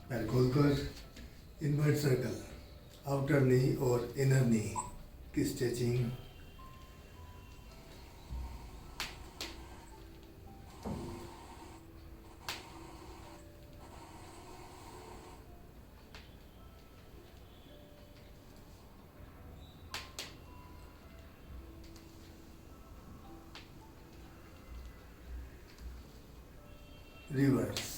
पैर खोलकर invert circle, outer नी और इनर नी की स्ट्रेचिंग। रिवर्स।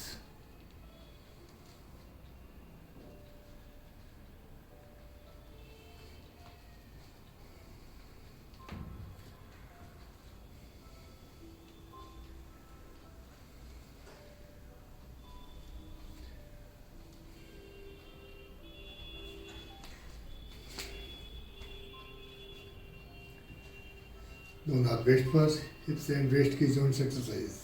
दोनों हाथ वेस्ट पर, हिप्स एंड वेस्ट की joints exercise.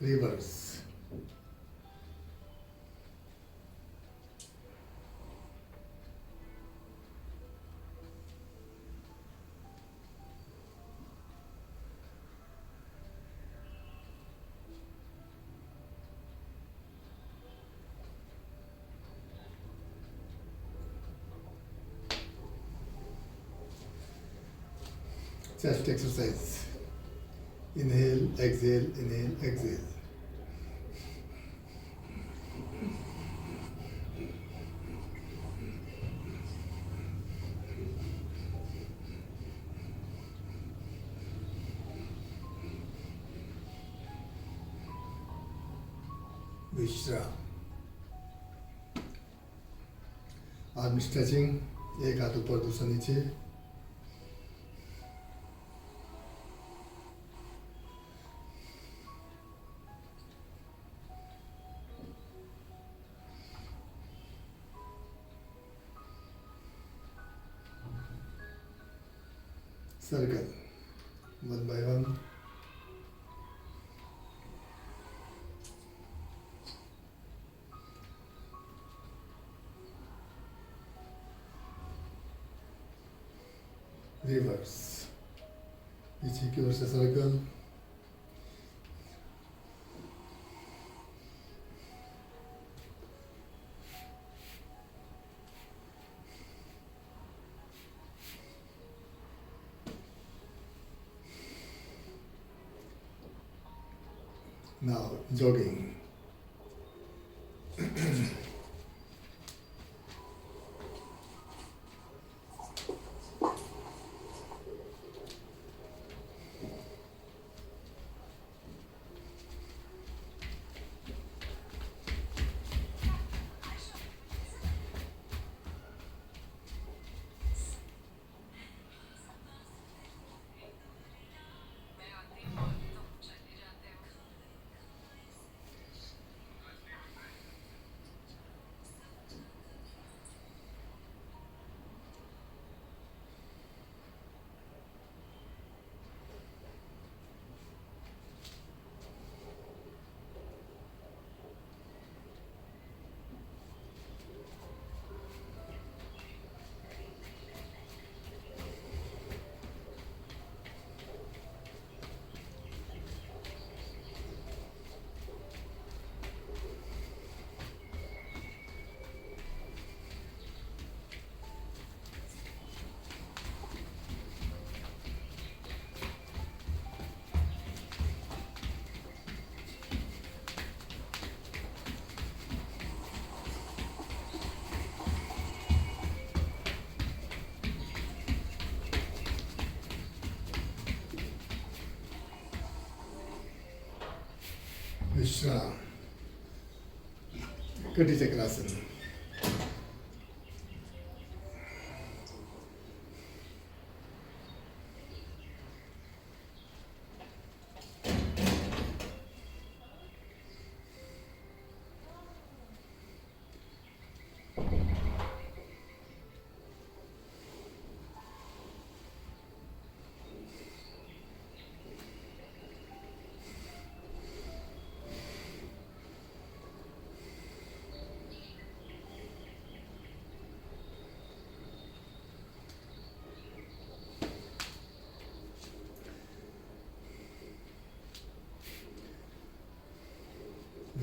Reverse. Chest exercise. Inhale, exhale, inhale, exhale. विश्राम। आर्म स्ट्रेचिंग, एक हाथ ऊपर दूसरा नीचे। Circle, one by one. Reverse, पीछे की ओर से सर्कल। Now jogging. विश्राम। कटी चक्रासन।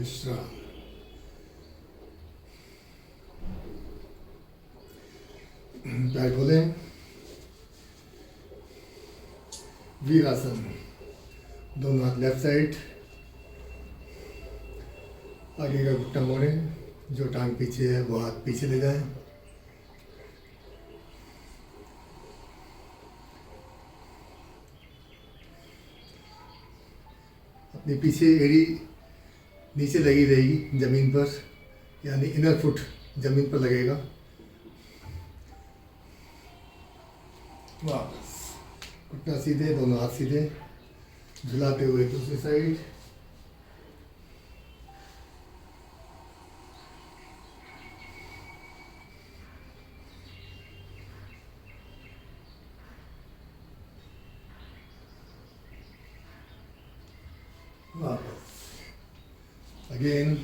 विश्राम। पैर खोलें, वीरासन। दोनों हाथ लेफ्ट साइड, आगे का घुटना मोड़ें, जो टांग पीछे है वो हाथ पीछे ले जाएं। अपनी पीछे एड़ी नीचे लगी रहेगी जमीन पर, यानी इनर फुट जमीन पर लगेगा। वापस घुटना सीधे, दोनों हाथ सीधे, झुलाते हुए दूसरी साइड। वापस अगेन।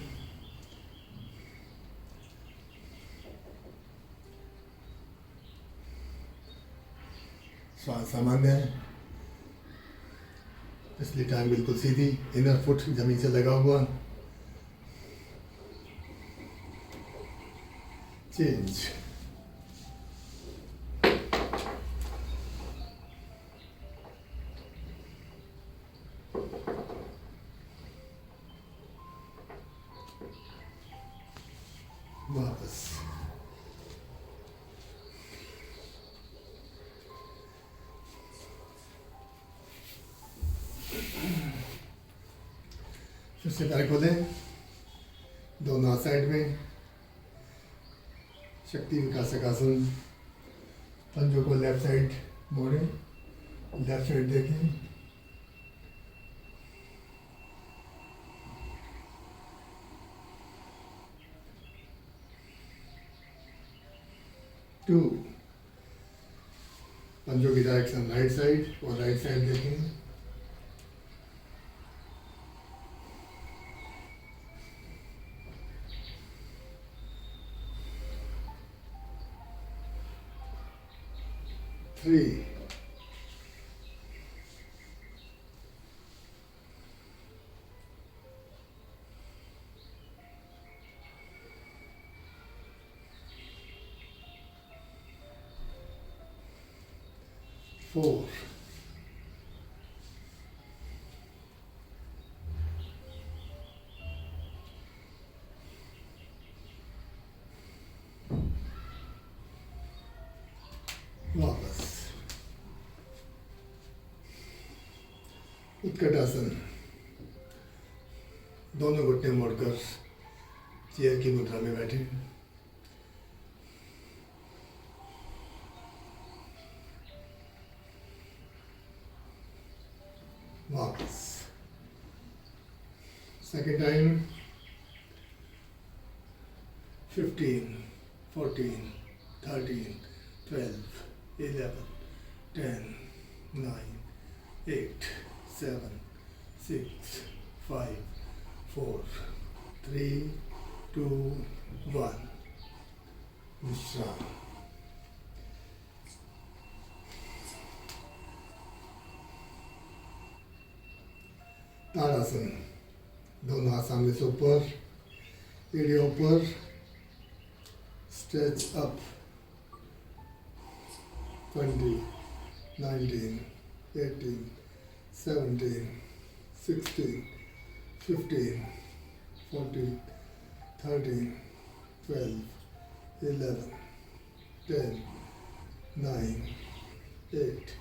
श्वास सामान्य है, इसलिए टांग बिल्कुल सीधी, इनर फुट जमीन से लगा हुआ। चेंज। वापस फिर से पैर खोलें, दोनों हाथ साइड में, शक्ति विकासक आसन। पंजों को लेफ्ट साइड मोड़ें, लेफ्ट साइड देखें। टू, पंजों की डायरेक्शन राइट साइड और राइट साइड देखें। थ्री, फोर, वापस उत्कट आसन। दोनों घुटने मोड़कर चेयर की मुद्रा में बैठे। वापस सेकेंड टाइम। 15, 14, 13, 12, 11, 10, 9, 8, 7, 6, 5, 4, 3, 2, 1। विश्राम। ताड़ासन। दोनों हाथ सामने से ऊपर, एड़ियाँ ऊपर, स्ट्रेच अप। 20, 19, 18, 17, 16, 15, 14, 13, 12, 11, 10, 9, 8,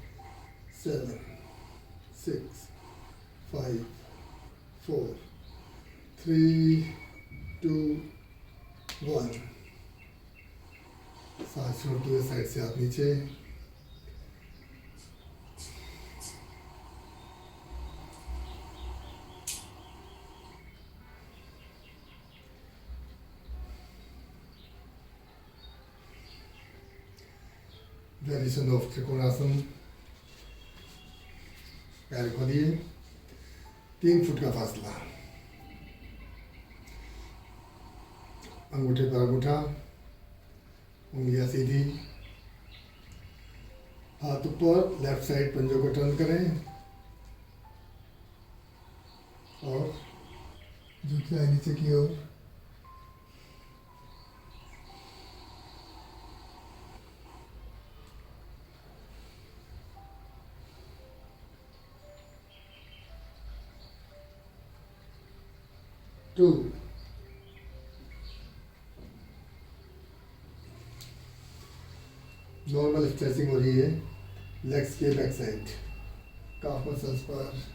7, 6, 5, 4, 3, 2, 1। सांस छोड़ते हुए साइड से हाथ नीचे। Variation of trikonasana. पैर खोलिए, 3 फुट का फासला। अंगूठे पर अंगूठा, उंगलियां सीधी, हाथ ऊपर, लेफ्ट साइड पंजों को टर्न करें और झुकिए नीचे की ओर। टू, नॉर्मल स्ट्रेचिंग हो रही है लेग्स के बैक साइड, काफ मसल्स पर।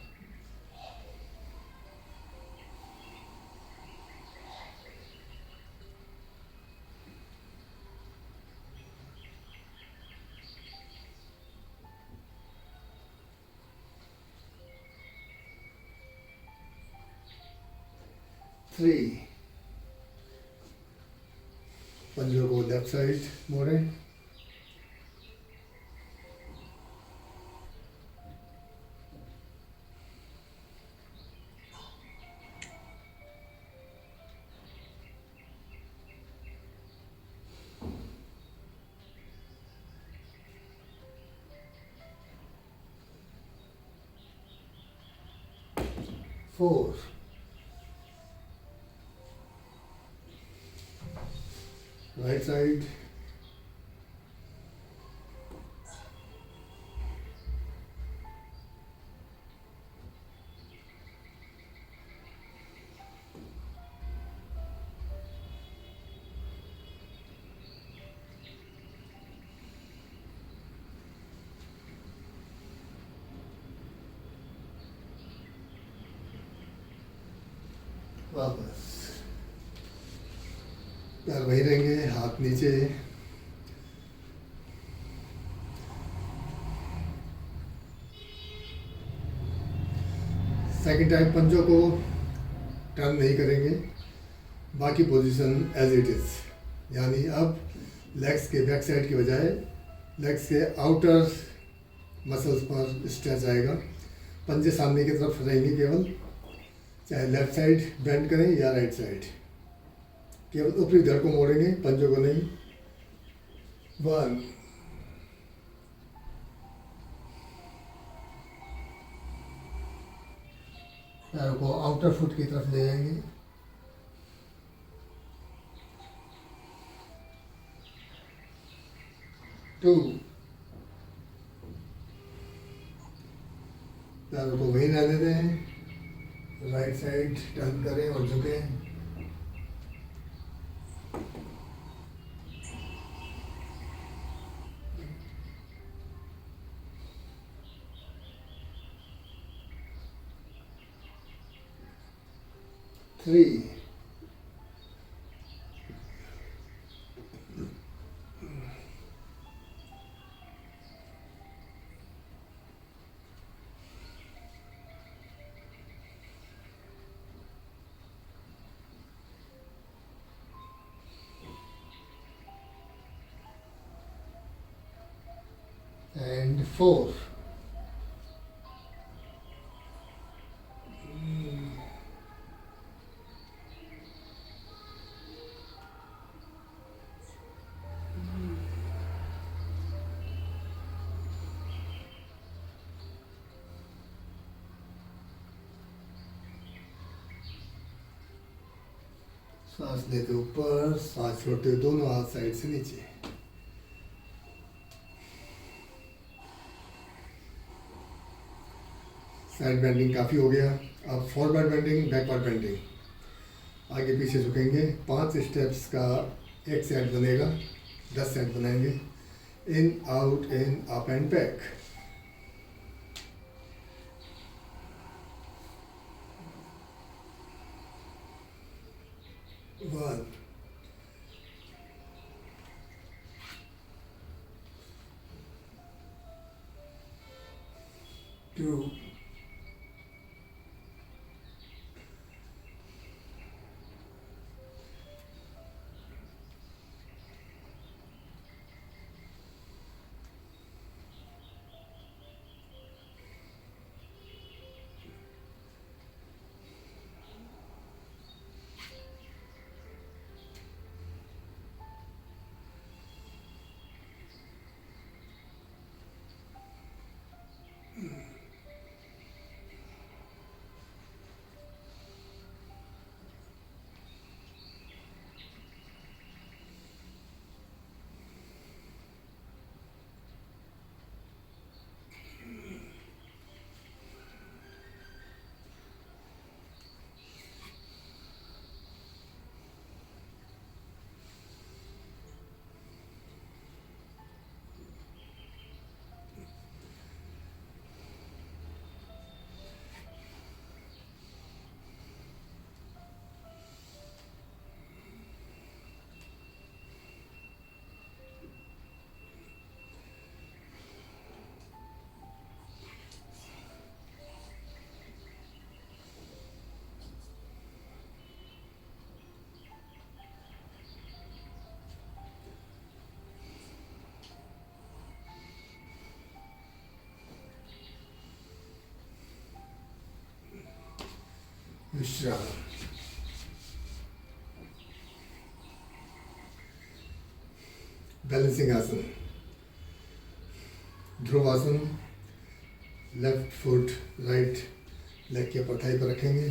3, पंजों को लेफ्ट साइड मोड़ें। 4, right side. वापस पैर वहीं रहेंगे, हाथ नीचे। सेकंड टाइम पंजों को टर्न नहीं करेंगे, बाकी पोजीशन एज इट इज़। यानी अब लेग्स के बैक साइड की बजाय लेग्स के आउटर मसल्स पर स्ट्रेच आएगा। पंजे सामने की तरफ रहेंगे केवल, चाहे लेफ्ट साइड बेंड करें या राइट साइड। केवल ऊपरी धड़ को मोड़ेंगे, पंजों को नहीं। 1, पैरों को आउटर फुट की तरफ ले जाएंगे। 2, पैरों को वहीं रहने दें, राइट साइड टर्न करें और झुकें। 3, and 4. सांस लेते ऊपर, सांस छोड़ते दोनों हाथ साइड से नीचे। साइड बेंडिंग काफ़ी हो गया। अब फॉरवर्ड बेंडिंग, बैकवर्ड बेंडिंग। आगे पीछे झुकेंगे। 5 स्टेप्स का एक सेट बनेगा, 10 सेट बनाएंगे। In out, in up and back. 1, 2, 3, विश्राम। बैलेंसिंग आसन, ध्रुवासन। लेफ्ट फुट राइट लेग के ऊपर थाई पर रखेंगे।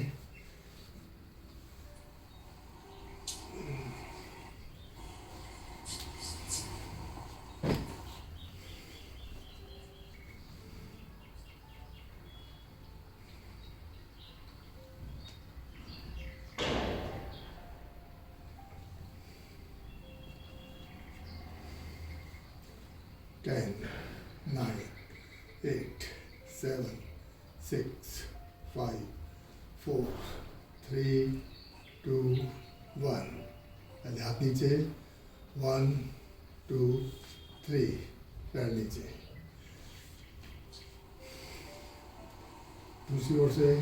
Ten, 9, 8, 7, 6, 5, 4, 3, 2, 1। पहले हाथ नीचे, 1, 2, 3, पैर नीचे। दूसरी ओर से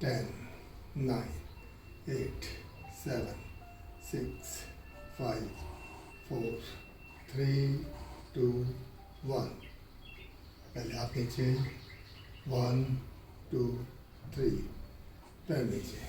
10, 9, 8, 7, 6, 5, 4, 3, 2, 1। पहले हाथ नीचे, 1, 2, 3, पैर नीचे।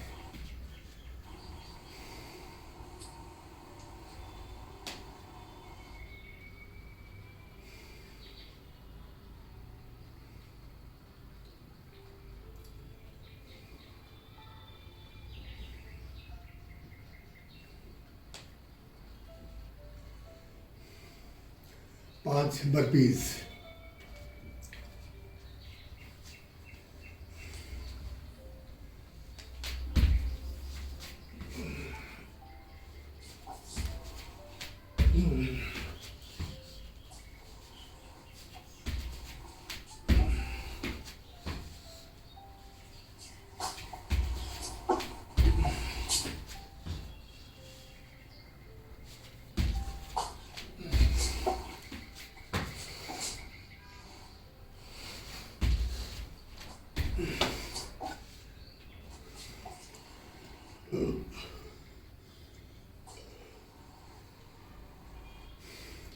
पांच बर्पीज।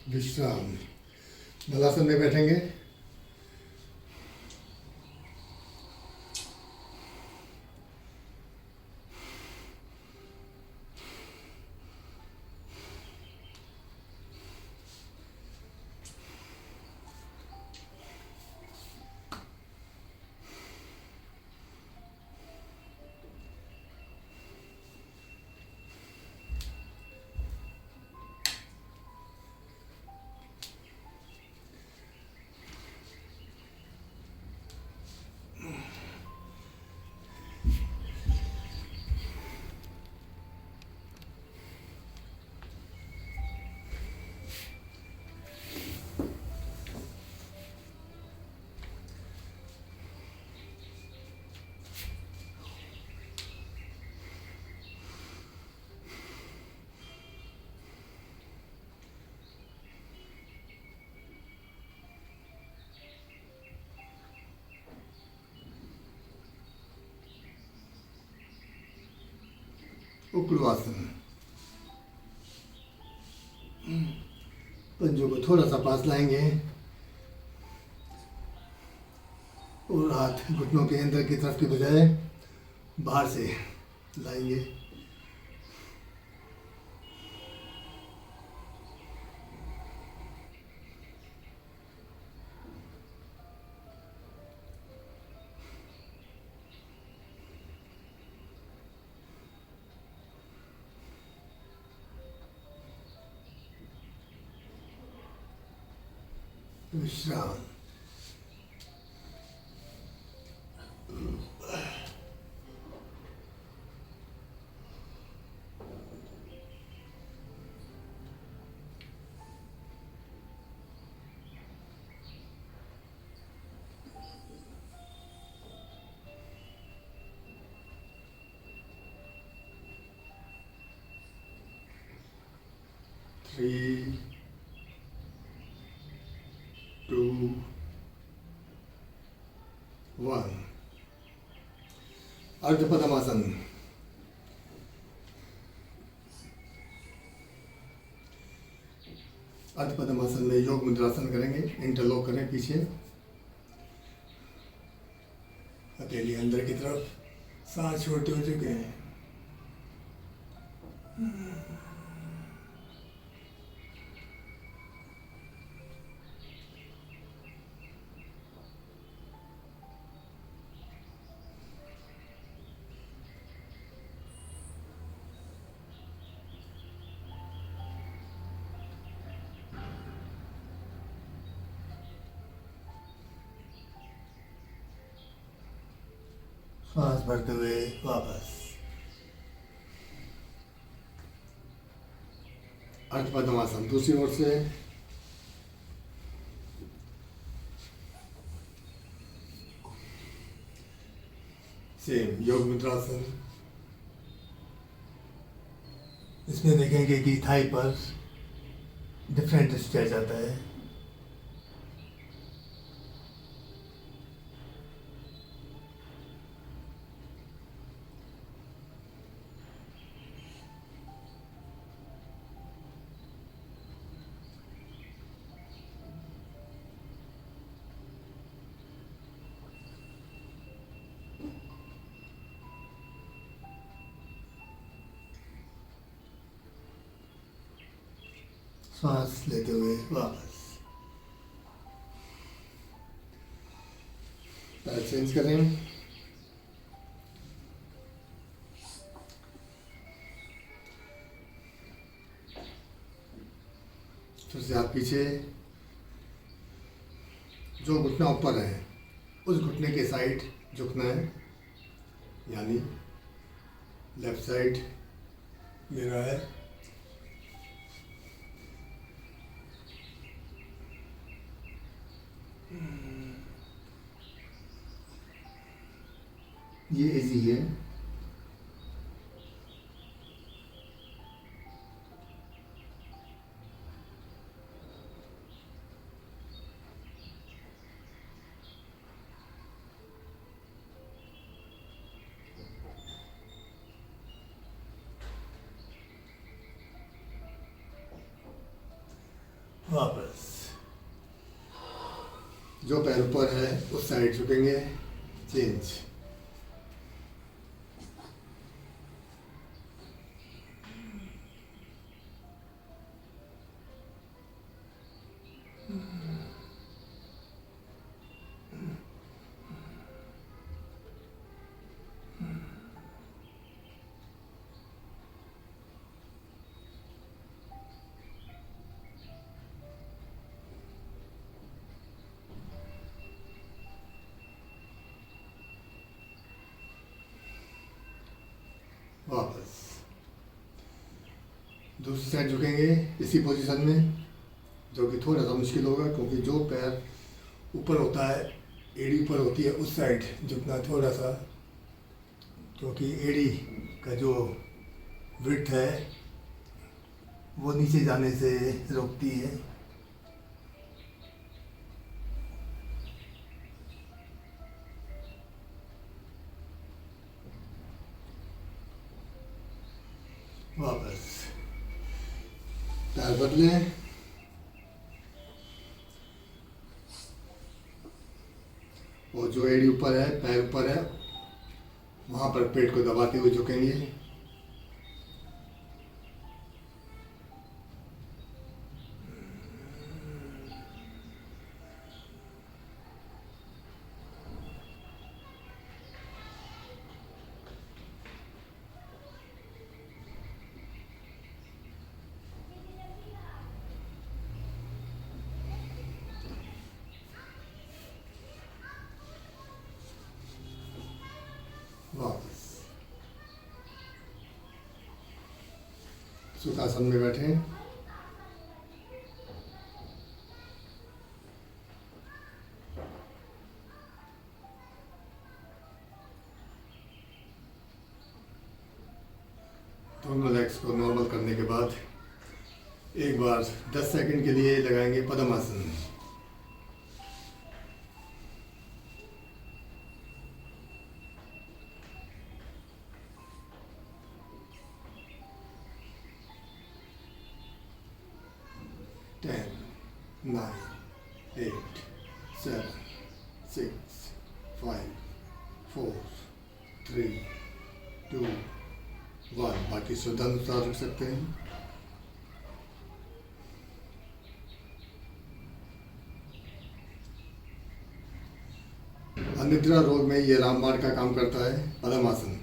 विश्राम। मलासन में बैठेंगे। उक्लवासन। पंजों को थोड़ा सा पास लाएंगे और हाथ घुटनों के अंदर की तरफ की बजाय बाहर से लाएंगे। विश्राम। Three, 2, 1। अर्ध पद्मासन। अर्ध पद्मासन में योग मुद्रासन करेंगे। इंटरलॉक करें पीछे, हथेली अंदर की तरफ, सांस छोटे हो चुके हैं। सांस भरते हुए वापस। अर्ध पद्मासन दूसरी ओर से। सेम योग मुद्रासन। इसमें देखेंगे कि थाई पर डिफरेंट स्ट्रेच आता है। सांस लेते हुए वापस। पैर चेंज करें। फिर से आप पीछे, जो घुटना ऊपर है उस घुटने के साइड झुकना है, यानी लेफ्ट साइड मेरा है। ये इजी है। वापस। जो पैर ऊपर है उस साइड झुकेंगे। चेंज। वापस। दूसरी साइड झुकेंगे इसी पोजीशन में, जो कि थोड़ा सा मुश्किल होगा क्योंकि जो पैर ऊपर होता है, एड़ी ऊपर होती है, उस साइड झुकना थोड़ा सा, क्योंकि एड़ी का जो विड्थ है वो नीचे जाने से रोकती है। वापस। पैर बदलें। और जो एड़ी ऊपर है, पैर ऊपर है, वहाँ पर पेट को दबाते हुए झुकेंगे। वापस। सुखासन में बैठें। दोनों लेग्स को नॉर्मल करने के बाद एक बार 10 सेकंड के लिए लगाएंगे पद्मासन। 10, 9, 8, 7, 6, 5, 4, 3, 2, 1। बाकी श्रद्धानुसार रख सकते हैं। अनिद्रा रोग में ये रामबाण का काम करता है। पद्मासन,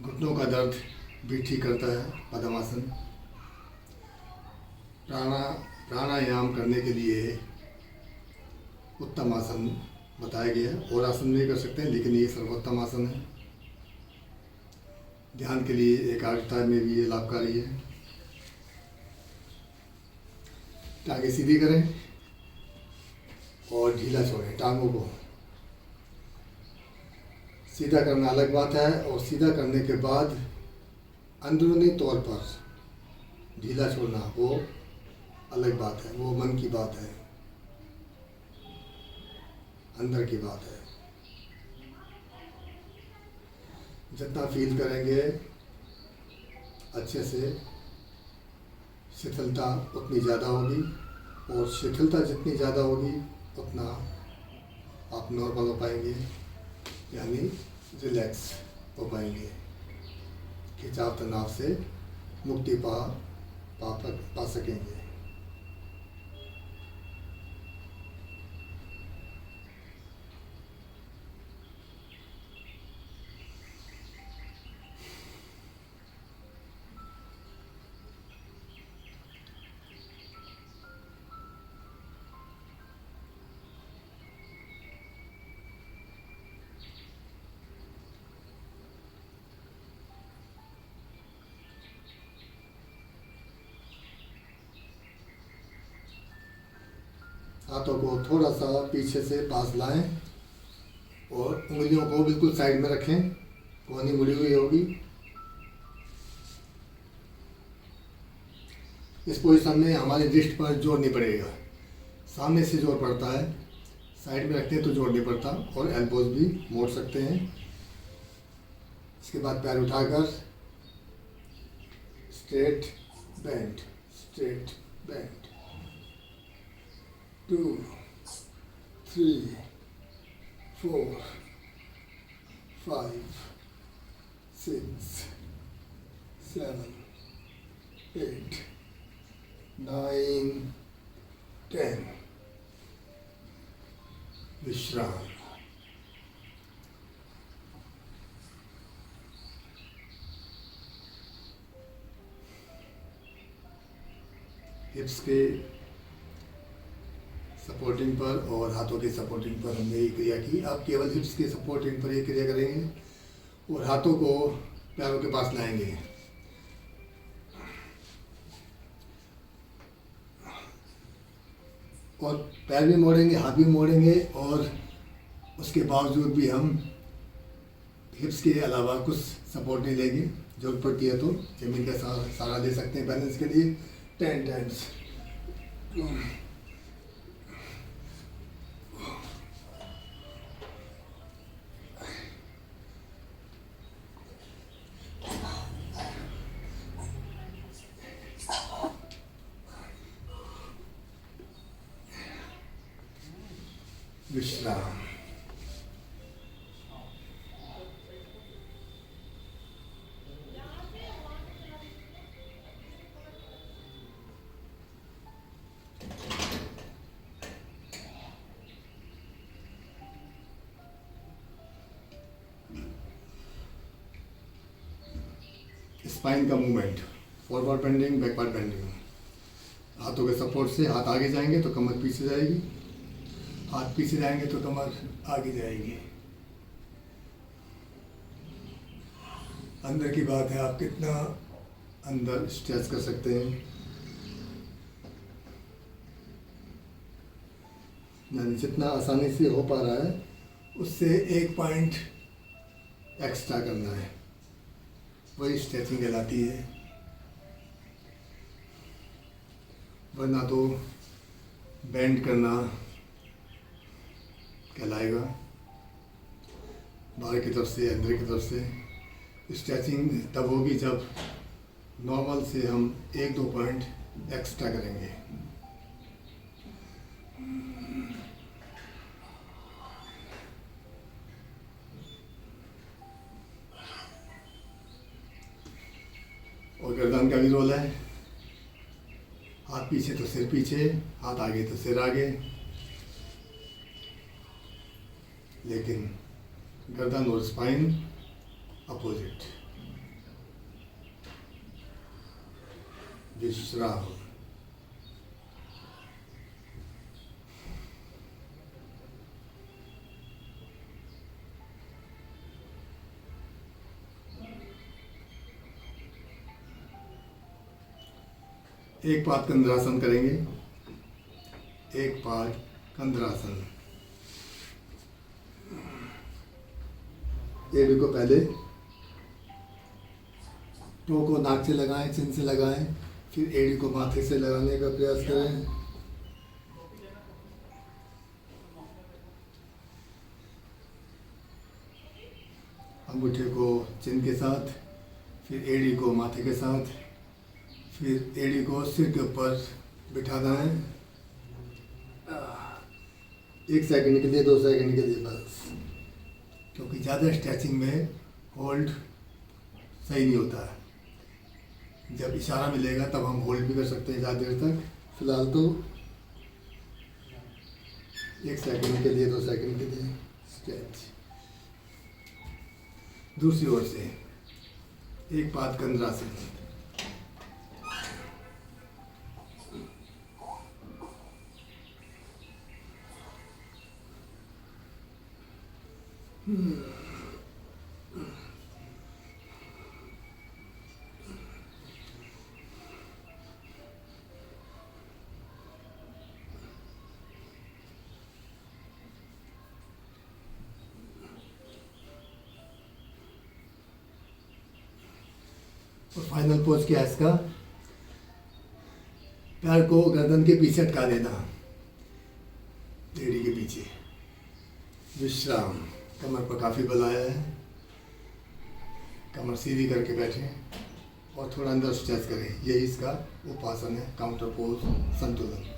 घुटनों का दर्द भी ठीक करता है पद्मासन। प्राणायाम करने के लिए उत्तम आसन बताया गया है। और आसन भी कर सकते हैं, लेकिन ये सर्वोत्तम आसन है। ध्यान के लिए एकाग्रता में भी ये लाभकारी है। टांगे सीधी करें और ढीला छोड़ें। टांगों को सीधा करना अलग बात है, और सीधा करने के बाद अंदरूनी तौर पर ढीला छोड़ना वो अलग बात है। वो मन की बात है, अंदर की बात है। जितना फील करेंगे अच्छे से, शिथिलता उतनी ज़्यादा होगी, और शिथिलता जितनी ज़्यादा होगी उतना आप नॉर्मल हो पाएंगे, यानी रिलैक्स हो पाएंगे। खिंचाव तनाव से मुक्ति पा सकेंगे। हाथों को थोड़ा सा पीछे से पास लाएं और उंगलियों को बिल्कुल साइड में रखें। कोहनी मुड़ी हुई होगी। इस पोजीशन में हमारे रिस्ट पर जोर नहीं पड़ेगा, सामने से जोर पड़ता है। साइड में रखते हैं तो जोर नहीं पड़ता, और एल्बोज भी मोड़ सकते हैं। इसके बाद पैर उठाकर स्ट्रेट बेंड, स्ट्रेट बेंड। 2, 3, 4, 5, 6, 7, 8, 9, 10। विश्राम। हिप्स के सपोर्टिंग पर और हाथों के सपोर्टिंग पर हमने ये क्रिया की। अब केवल हिप्स के सपोर्टिंग पर ये क्रिया करेंगे और हाथों को पैरों के पास लाएंगे। और पैर भी मोड़ेंगे, हाथ भी मोड़ेंगे, और उसके बावजूद भी हम हिप्स के अलावा कुछ सपोर्ट नहीं लेंगे। जरूरत पड़ती है तो जमीन का सहारा ले सकते हैं बैलेंस के लिए। 10 टाइम्स। विश्राम। स्पाइन का movement, forward bending, backward bending. हाथों के सपोर्ट से हाथ आगे जाएंगे तो कमर पीछे जाएगी, हाथ पीछे जाएंगे तो कमर आगे जाएगी। अंदर की बात है, आप कितना अंदर स्ट्रेच कर सकते हैं, यानी जितना आसानी से हो पा रहा है उससे 1 पॉइंट एक्स्ट्रा करना है, वही स्ट्रेचिंग कहलाती है। वरना तो बेंड करना कहलाएगा। बाहर की तरफ से, अंदर की तरफ से। स्ट्रेचिंग तब होगी जब नॉर्मल से हम 1-2 पॉइंट एक्स्ट्रा करेंगे। और गर्दन का भी रोल है, हाथ पीछे तो सिर पीछे, हाथ आगे तो सिर आगे, लेकिन गर्दन और स्पाइन अपोजिट। विश्राम। एक पाद कंद्रासन करेंगे, एक पाद कंद्रासन। एड़ी को पहले टो को नाक से लगाएं, चिन से लगाएं, फिर एड़ी को माथे से लगाने का प्रयास करें। अंगूठे को चिन के साथ, फिर एड़ी को माथे के साथ, फिर एड़ी को सिर के ऊपर बिठाना है। 1 सेकंड के लिए, 2 सेकंड के लिए बस, क्योंकि ज़्यादा स्ट्रेचिंग में होल्ड सही नहीं होता है। जब इशारा मिलेगा तब हम होल्ड भी कर सकते हैं ज़्यादा देर तक। फिलहाल तो 1 सेकंड के लिए, 2 सेकंड के लिए स्ट्रेच। दूसरी ओर से एक पाद कंद्रासन। और फाइनल पोज क्या है इसका? पैर को गर्दन के पीछे अटका देना, एड़ी के पीछे। विश्राम। कमर पर काफ़ी बल आया है, कमर सीधी करके बैठें और थोड़ा अंदर स्ट्रेच करें। यही इसका उपासन है, काउंटर पोज, संतुलन।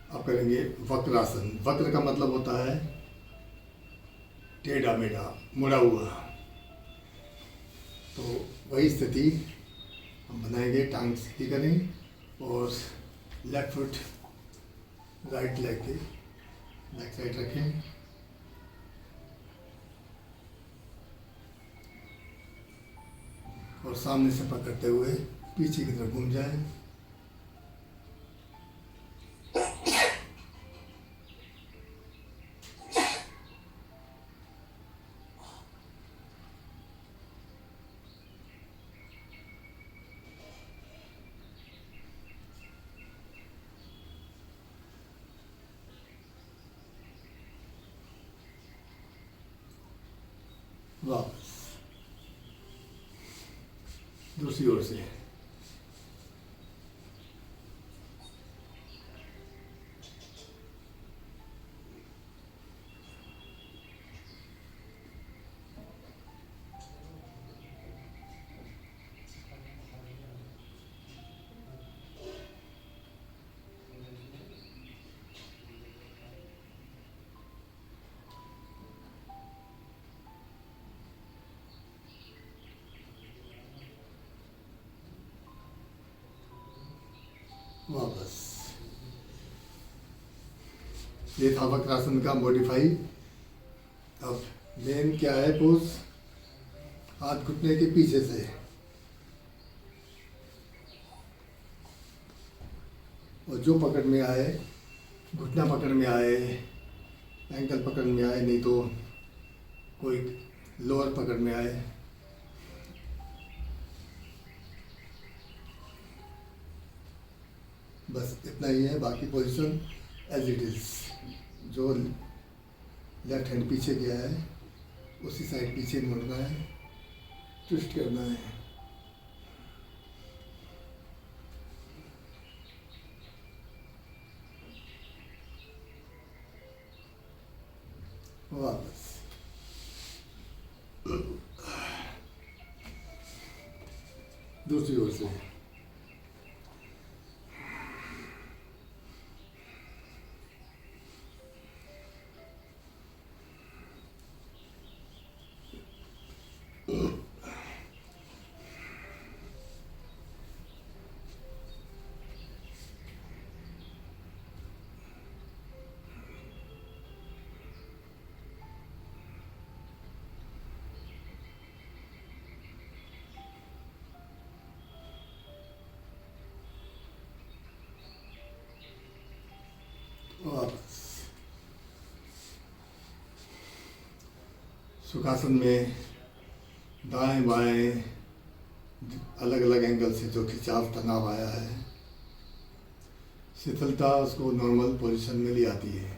अब करेंगे वक्रासन। वक्र का मतलब होता है टेढ़ा मेढ़ा, मुड़ा हुआ। तो वही स्थिति हम बनाएंगे। टांग सीधी करें और लेफ्ट फुट राइट लेग के बैक साइड रखें। और सामने से पकड़ते हुए पीछे की तरफ घूम जाएं। वापस दूसरी ओर से। वापस। ये था वक्रासन का मॉडिफाई। अब मेन क्या है पोज? हाथ घुटने के पीछे से, और जो पकड़ में आए, घुटना पकड़ में आए, एंकल पकड़ में आए, नहीं तो कोई लोअर पकड़ में आए, बस इतना ही है, बाकी पोजीशन एज इट इज़। जो लेफ्ट हैंड पीछे गया है उसी साइड पीछे मुड़ना है, ट्विस्ट करना है। वापस दूसरी ओर से। वापस सुखासन में दाएं बाएं अलग अलग एंगल से जो खिंचाव तनाव आया है, शिथिलता उसको नॉर्मल पोजीशन में ले आती है।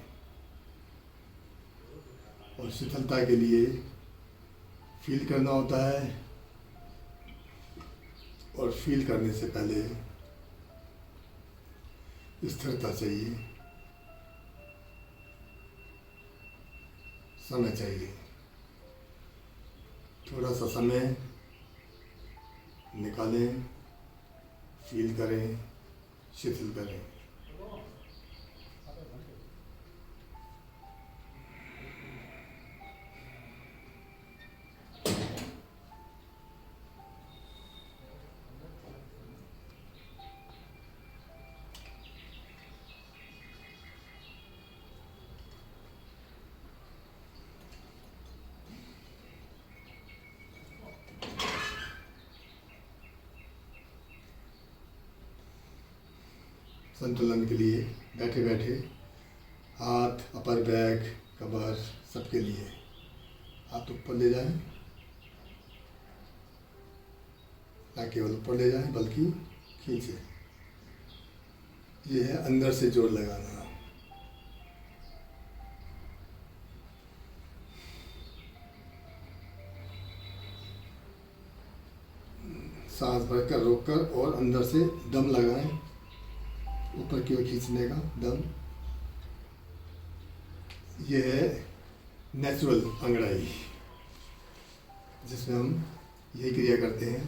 और शिथिलता के लिए फील करना होता है, और फील करने से पहले स्थिरता चाहिए, समय चाहिए। थोड़ा सा समय निकालें, फील करें, शिथिल करें। संतुलन के लिए बैठे बैठे हाथ, अपर बैक, कमर, सबके लिए हाथ ऊपर ले जाएं, ना केवल ऊपर ले जाएं बल्कि खींचे। ये है अंदर से जोर लगाना। सांस भरकर रोककर और अंदर से दम लगाएं, ऊपर की ओर खींचने का दम। ये है नेचुरल अंगड़ाई, जिसमें हम यही क्रिया करते हैं।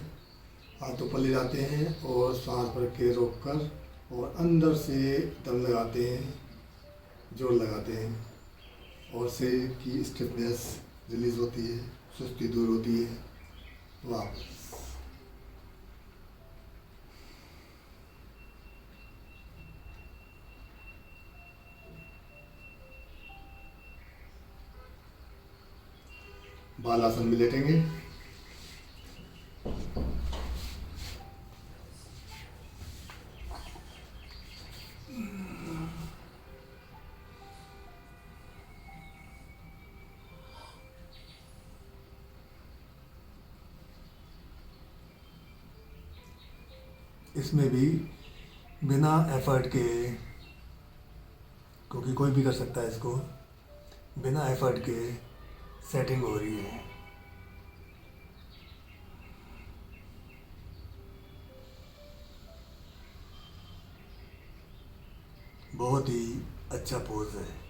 हाथ ऊपर ले जाते हैं और सांस भर के रोककर और अंदर से दम लगाते हैं, जोर लगाते हैं, और शरीर की स्टिफनेस रिलीज होती है, सुस्ती दूर होती है। वापस बालासन में लेटेंगे। इसमें भी बिना एफर्ट के, क्योंकि कोई भी कर सकता है इसको, बिना एफर्ट के सेटिंग हो रही है। बहुत ही अच्छा पोज है।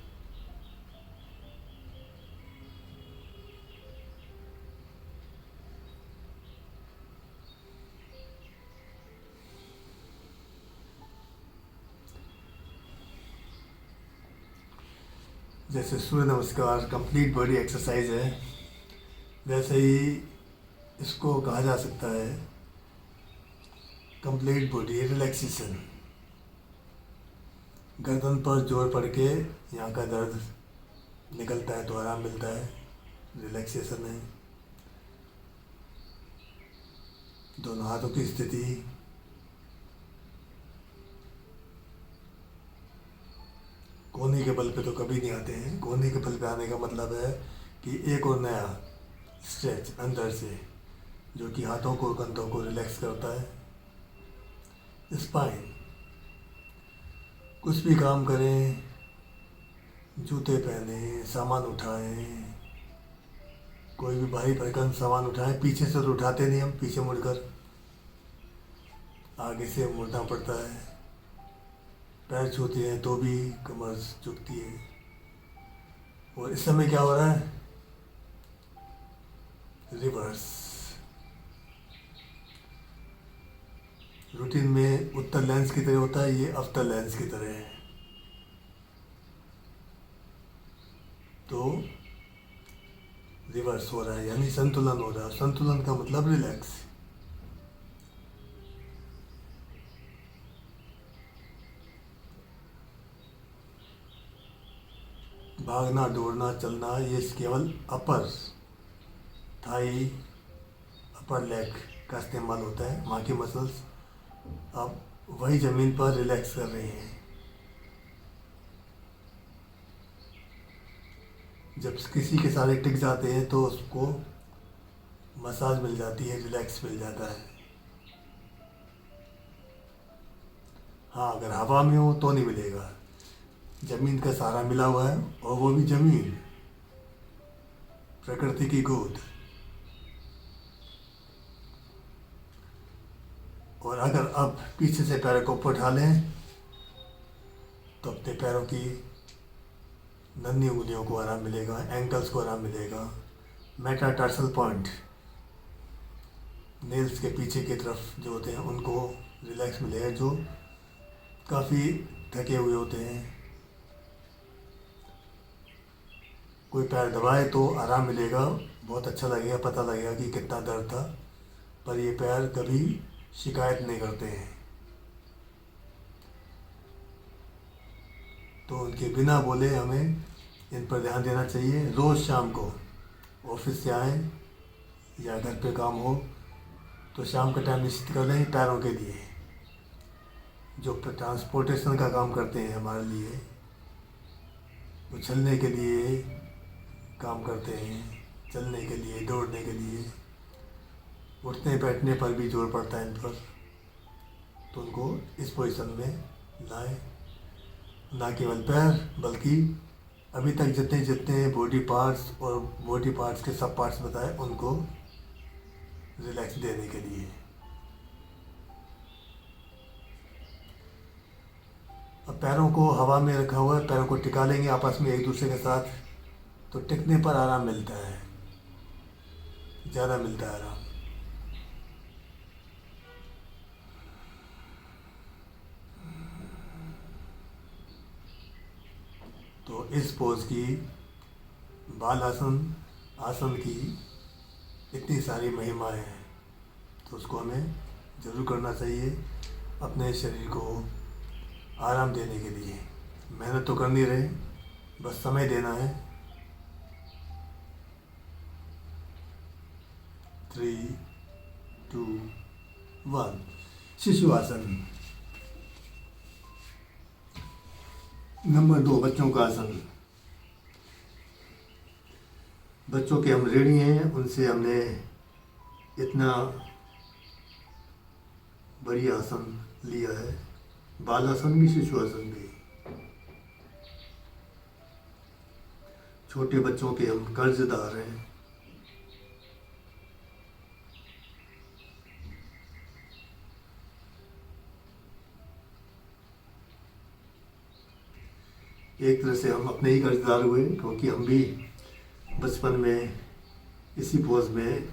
जैसे सूर्य नमस्कार कंप्लीट बॉडी एक्सरसाइज है, वैसे ही इसको कहा जा सकता है कंप्लीट बॉडी रिलैक्सेशन। गर्दन पर जोर पड़ के यहाँ का दर्द निकलता है तो आराम मिलता है, रिलैक्सेशन है। दोनों हाथों की स्थिति, कोहनी के बल पे तो कभी नहीं आते हैं। कोहनी के बल पे आने का मतलब है कि एक और नया स्ट्रेच अंदर से, जो कि हाथों को, कंधों को रिलैक्स करता है। स्पाइन, कुछ भी काम करें, जूते पहने, सामान उठाएं, कोई भी भारी भरकम सामान उठाएं, पीछे से तो उठाते नहीं, हम पीछे मुड़कर आगे से मुड़ना पड़ता है। पैर छूते हैं तो भी कमर झुकती है। और इस समय क्या हो रहा है? रिवर्स। रूटीन में उत्तर लेंस की तरह होता है, ये अवतर लेंस की तरह है। तो रिवर्स हो रहा है, यानी संतुलन हो रहा है। संतुलन का मतलब रिलैक्स। भागना, दौड़ना, चलना, ये केवल अपर थाई, अपर लेग का इस्तेमाल होता है। वहाँ की मसल्स आप वही ज़मीन पर रिलैक्स कर रहे हैं। जब किसी के सारे टिक जाते हैं तो उसको मसाज मिल जाती है, रिलैक्स मिल जाता है। हाँ, अगर हवा में हो तो नहीं मिलेगा। ज़मीन का सहारा मिला हुआ है, और वो भी ज़मीन, प्रकृति की गोद। और अगर अब पीछे से पैरों को ऊपर उठा लें तो अपने पैरों की नन्ही उंगलियों को आराम मिलेगा, एंकल्स को आराम मिलेगा। मेटाटार्सल पॉइंट, नेल्स के पीछे की तरफ जो होते हैं उनको रिलैक्स मिलेगा, जो काफ़ी थके हुए होते हैं। कोई पैर दबाए तो आराम मिलेगा, बहुत अच्छा लगेगा, पता लगेगा कि कितना दर्द था। पर ये पैर कभी शिकायत नहीं करते हैं। तो उनके बिना बोले हमें इन पर ध्यान देना चाहिए। रोज़ शाम को ऑफिस से आएँ या घर पे काम हो तो शाम का टाइम निश्चित कर लें पैरों के लिए। जो ट्रांसपोर्टेशन का काम करते हैं हमारे लिए, उछलने के लिए काम करते हैं, चलने के लिए, दौड़ने के लिए, उठने बैठने पर भी जोर पड़ता है इन पर। तो उनको इस पोजीशन में लाएं। ना केवल पैर, बल्कि अभी तक जितने जितने बॉडी पार्ट्स और बॉडी पार्ट्स के सब पार्ट्स बताए, उनको रिलैक्स देने के लिए। अब पैरों को हवा में रखा हुआ है, पैरों को टिका लेंगे आपस में एक दूसरे के साथ, तो टिकने पर आराम मिलता है, ज़्यादा मिलता है आराम। तो इस पोज की, बाल आसन आसन की इतनी सारी महिमाएं हैं, तो उसको हमें ज़रूर करना चाहिए अपने शरीर को आराम देने के लिए। मेहनत तो करनी रहे, बस समय देना है। 3, 2, 1। शिशु आसन। नंबर 2, बच्चों का आसन। बच्चों के हम ऋणी हैं, उनसे हमने इतना बढ़िया आसन लिया है। बाल आसन भी, शिशु आसन भी। छोटे बच्चों के हम कर्जदार हैं। एक तरह से हम अपने ही कर्जदार हुए, क्योंकि हम भी बचपन में इसी पोज में,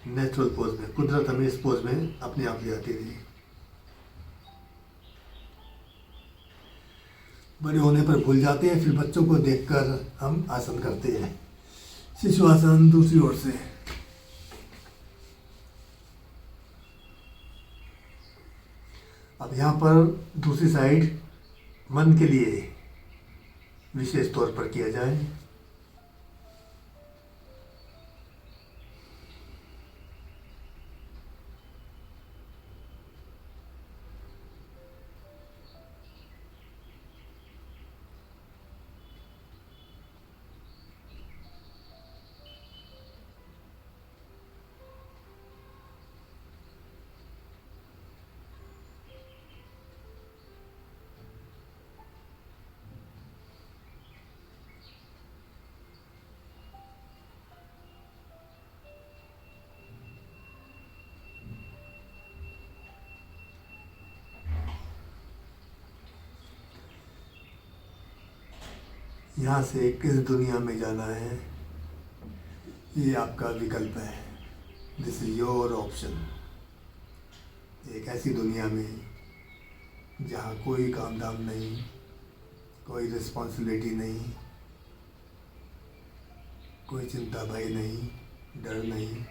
नेचुरल पोज में, कुदरत हमें इस पोज में अपने आप ले आती थी। बड़े होने पर भूल जाते हैं, फिर बच्चों को देखकर हम आसन करते हैं। शिशु आसन दूसरी ओर से। अब यहाँ पर दूसरी साइड मन के लिए विशेष तौर पर किया जाए। यहाँ से किस दुनिया में जाना है ये आपका विकल्प है। This is your option. एक ऐसी दुनिया में जहाँ कोई काम धाम नहीं, कोई रिस्पॉन्सिबिलिटी नहीं, कोई चिंता भय नहीं, डर नहीं,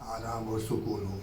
आराम और सुकून हो।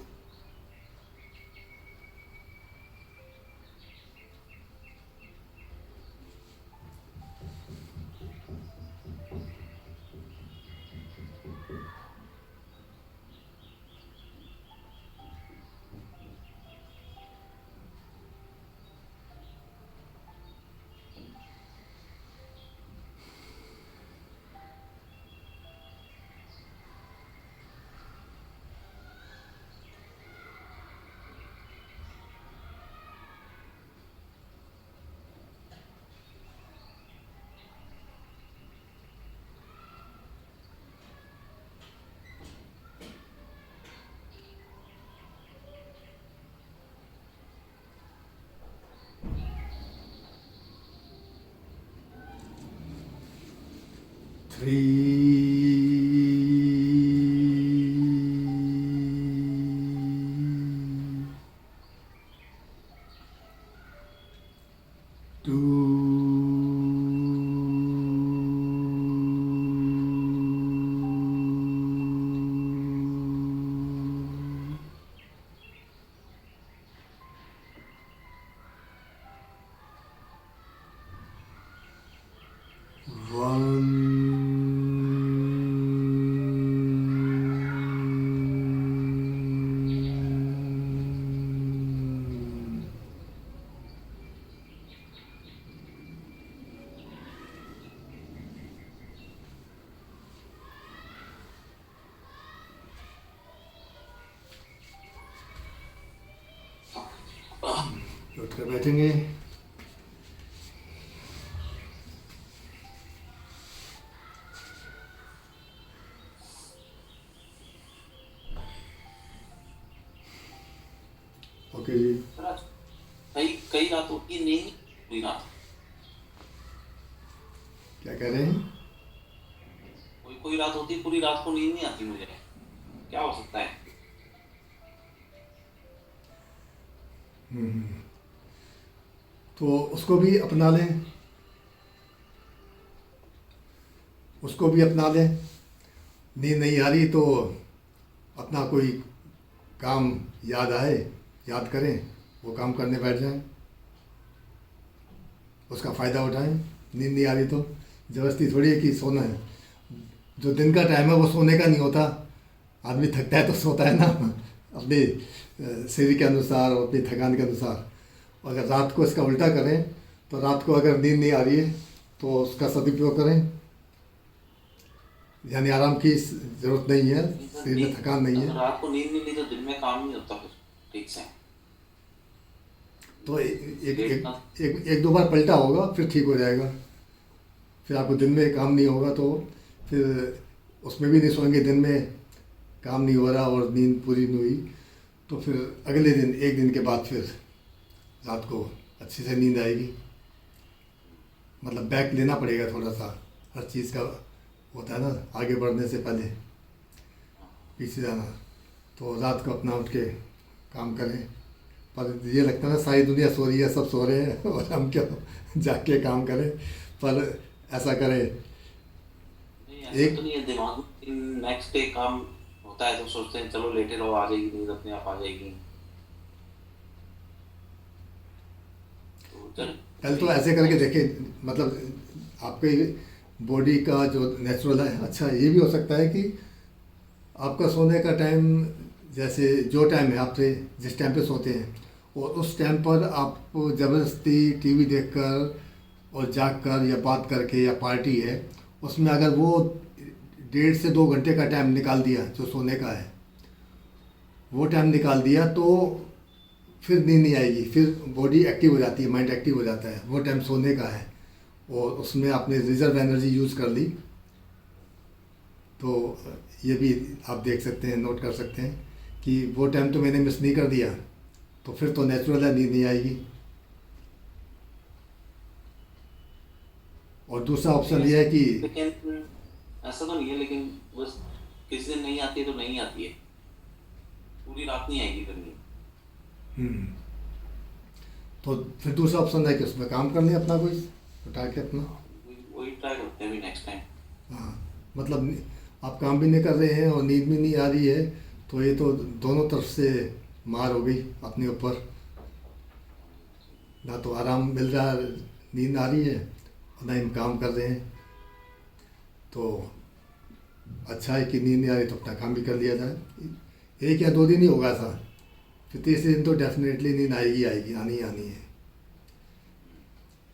उठ कर बैठेंगे। ओके जी। कई कई रातों की नींद पूरी रात, क्या कह रहे हैं? कोई कोई रात होती पूरी रात को नींद नहीं आती मुझे, क्या हो सकता है? तो उसको भी अपना लें, उसको भी अपना लें। नींद नहीं आ रही तो अपना कोई काम याद आए, याद करें, वो काम करने बैठ जाएं, उसका फ़ायदा उठाएं। नींद नहीं आ रही तो ज़बरदस्ती थोड़ी है कि सोना है। जो दिन का टाइम है वो सोने का नहीं होता। आदमी थकता है तो सोता है ना, अपने शरीर के अनुसार और अपनी थकान के अनुसार। और अगर रात को इसका उल्टा करें तो रात को अगर नींद नहीं आ रही है तो उसका सदुपयोग करें, यानी आराम की ज़रूरत नहीं है, शरीर में थकान नहीं है। अगर रात को नींद नहीं ली तो दिन में काम नहीं होता फिर ठीक से। तो एक दो बार पलटा होगा फिर ठीक हो जाएगा। फिर आपको दिन में काम नहीं होगा तो फिर उसमें भी नहीं सोएंगे, दिन में काम नहीं हो रहा और नींद पूरी नहीं हुई तो फिर अगले दिन, एक दिन के बाद फिर रात को अच्छे से नींद आएगी। मतलब बैक लेना पड़ेगा थोड़ा सा, हर चीज़ का होता है ना, आगे बढ़ने से पहले पीछे जाना। तो रात को अपना उठ के काम करें। पर ये लगता है ना सारी दुनिया सो रही है, सब सो रहे हैं और हम क्यों जाग के काम करें। पर ऐसा करें, एक तो नहीं है, दिमाग में नेक्स्ट डे काम होता है तो सोचते हैं चलो लेटे रहो, आ जाएगी नींद, अपने आप आ जाएगी। तो पहले तो ऐसे करके देखें, मतलब आपके बॉडी का जो नेचुरल है। अच्छा ये भी हो सकता है कि आपका सोने का टाइम, जैसे जो टाइम है आपसे जिस टाइम पे सोते हैं और उस टाइम पर आप ज़बरदस्ती टीवी देखकर और जाग कर या बात करके या पार्टी है उसमें अगर वो 1.5 से 2 घंटे का टाइम निकाल दिया जो सोने का है, वो टाइम निकाल दिया तो फिर नींद नहीं आएगी। फिर बॉडी एक्टिव हो जाती है, माइंड एक्टिव हो जाता है। वो टाइम सोने का है और उसमें आपने रिजर्व एनर्जी यूज़ कर ली। तो ये भी आप देख सकते हैं, नोट कर सकते हैं कि वो टाइम तो मैंने मिस नहीं कर दिया, तो फिर तो नेचुरल है, नींद नहीं आएगी। और दूसरा ऑप्शन ये है कि लेकिन ऐसा तो नहीं है, लेकिन बस किसी दिन नहीं आती है तो नहीं आती है, पूरी रात नहीं आएगी फिर नींद। हम्म, तो फिर दूसरा ऑप्शन है कि उसमें काम कर लें अपना कोई उठा के अपना। वही ट्राई करते हैं अभी नेक्स्ट टाइम। हाँ, मतलब आप काम भी नहीं कर रहे हैं और नींद भी नहीं आ रही है, तो ये तो दोनों तरफ से मार हो गई अपने ऊपर। ना तो आराम मिल रहा है, नींद आ रही है, और ना ही हम काम कर रहे हैं। तो अच्छा है कि नींद नहीं आ रही तो अपना काम भी कर लिया जाए। 1 या 2 दिन ही होगा ऐसा, फिर तीसरे दिन तो डेफिनेटली नींद आएगी आएगी, आनी ही आनी है।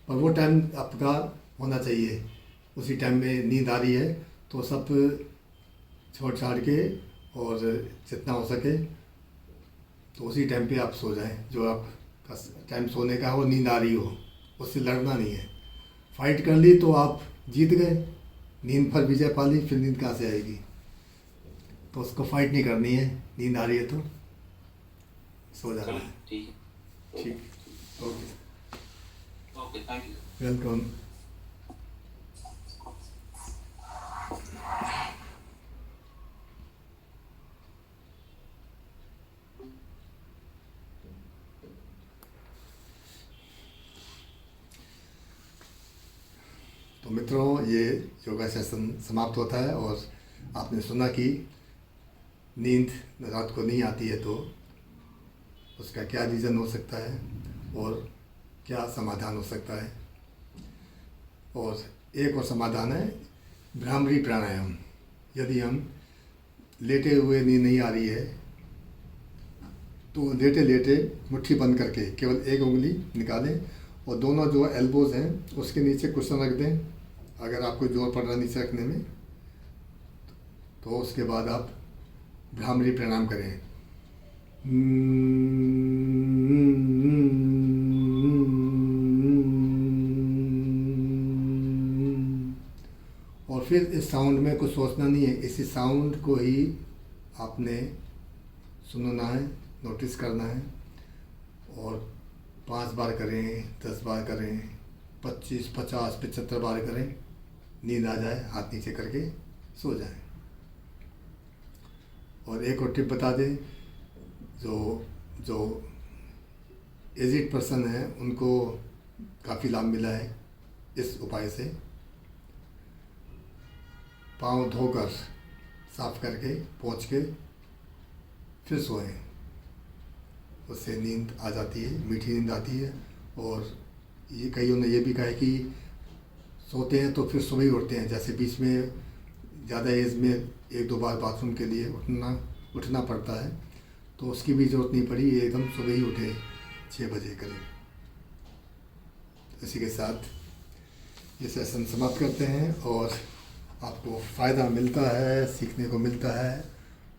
पर वो टाइम आपका होना चाहिए, उसी टाइम में नींद आ रही है तो सब छोड़ छाड़ के और जितना हो सके तो उसी टाइम पे आप सो जाएं, जो आपका टाइम सोने का हो, नींद आ रही हो, उससे लड़ना नहीं है। फाइट कर ली तो आप जीत गए, नींद पर विजय पा ली, फिर नींद कहाँ से आएगी। तो उसको फाइट नहीं करनी है, नींद आ रही है तो सो जाना चलो है। ठीक है। ठीक, okay, okay, thank you. Welcome. तो मित्रों, ये योगा सेशन समाप्त होता है और आपने सुना कि नींद रात को नहीं आती है तो उसका क्या रीज़न हो सकता है और क्या समाधान हो सकता है। और एक और समाधान है भ्रामरी प्राणायाम। यदि हम लेटे हुए नींद नहीं आ रही है तो लेटे लेटे मुट्ठी बंद करके केवल एक उंगली निकालें और दोनों जो एल्बोज़ हैं उसके नीचे कुशन रख दें, अगर आपको जोर पड़ रहा है नीचे रखने में। तो उसके बाद आप भ्रामरी प्राणायाम करें। और फिर इस साउंड में कुछ सोचना नहीं है, इसी साउंड को ही आपने सुनना है, नोटिस करना है। और 5 बार करें, 10 बार करें, 25, 50, 75 बार करें, नींद आ जाए हाथ नीचे करके सो जाएं। और एक और टिप बता दें, जो एजिड पर्सन है उनको काफ़ी लाभ मिला है इस उपाय से। पाँव धोकर साफ करके पोंछ के फिर सोएं, उससे नींद आ जाती है, मीठी नींद आती है। और ये कईयों ने ये भी कहा है कि सोते हैं तो फिर सुबह ही उठते हैं, जैसे बीच में ज़्यादा एज में 1-2 बार बाथरूम के लिए उठना पड़ता है, तो उसकी भी ज़रूरत नहीं पड़ी, ये एकदम सुबह ही उठे 6 बजे करीब। इसी के साथ ये सेशन समाप्त करते हैं। और आपको फ़ायदा मिलता है, सीखने को मिलता है,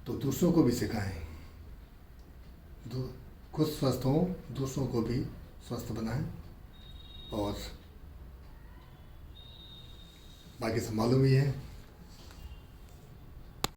तो दूसरों को भी सिखाएं। खुद स्वस्थ हों, दूसरों को भी स्वस्थ बनाएं। और बाकी सब मालूम ही है।